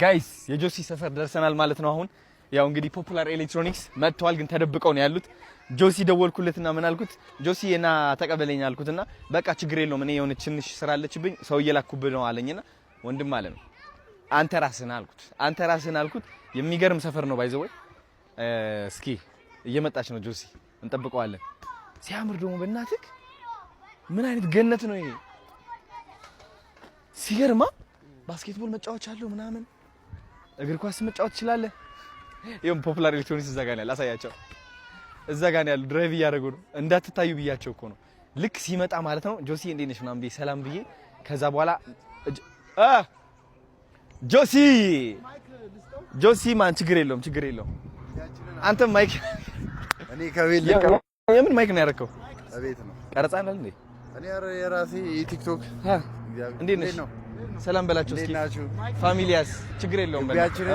ጋይስ የጆሲ ሰፈር ደርሰናል ማለት ነው። አሁን ያው እንግዲህ ፖፑላር ኤሌክትሮኒክስ መጥተዋል፣ ግን ተደብቀው ነው ያሉት። ጆሲ ደወልኩለትና ምን አልኩት? ጆሲ እና ተቀበለኝ አልኩትና በቃ ችግር የለውም እኔ የሆነ ትንሽ ስራ አለችብኝ ሰው እየላኩብህ ነው አለኝና ወንድም አለ ነው አንተ ራስህን አልኩት። የሚገርም ሰፈር ነው ባይዘው። እስኪ እየመጣች ነው ጆሲ፣ እንጠብቀዋለን። ሲያምር ደግሞ በእናትህ ምን አይነት ገነት ነው ይሄ! ሲገርማ ባስኬትቦል መጫወቻ አለው ምናምን፣ እግር ኳስ መጫወት ትችላለህ። ይሄም ፖፑላር ኤሌክትሮኒክስ እዛ ጋር ነው ያለው፣ አሳያቸው። እዛ ጋር ነው ያለው፣ ድራይቭ እያደረጉ ነው። እንዳትታዩ ብያቸው እኮ ነው። ልክ ሲመጣ ማለት ነው ጆሲ እንዴት ነሽ ምናምን ብዬ ሰላም ብዬ ከዛ በኋላ ጆሲ ማን ችግር የለውም። አንተ ማይክ እኔ ከቤት የምን ማይክ ነው ያደረከው? እቤት ነው ቀረጻ አይደል እንዴ? እኔ የራሴ ቲክቶክ። እንዴት ነሽ? ሰላም በላቸው እስኪ ፋሚሊያስ ችግር የለውም በላቸው።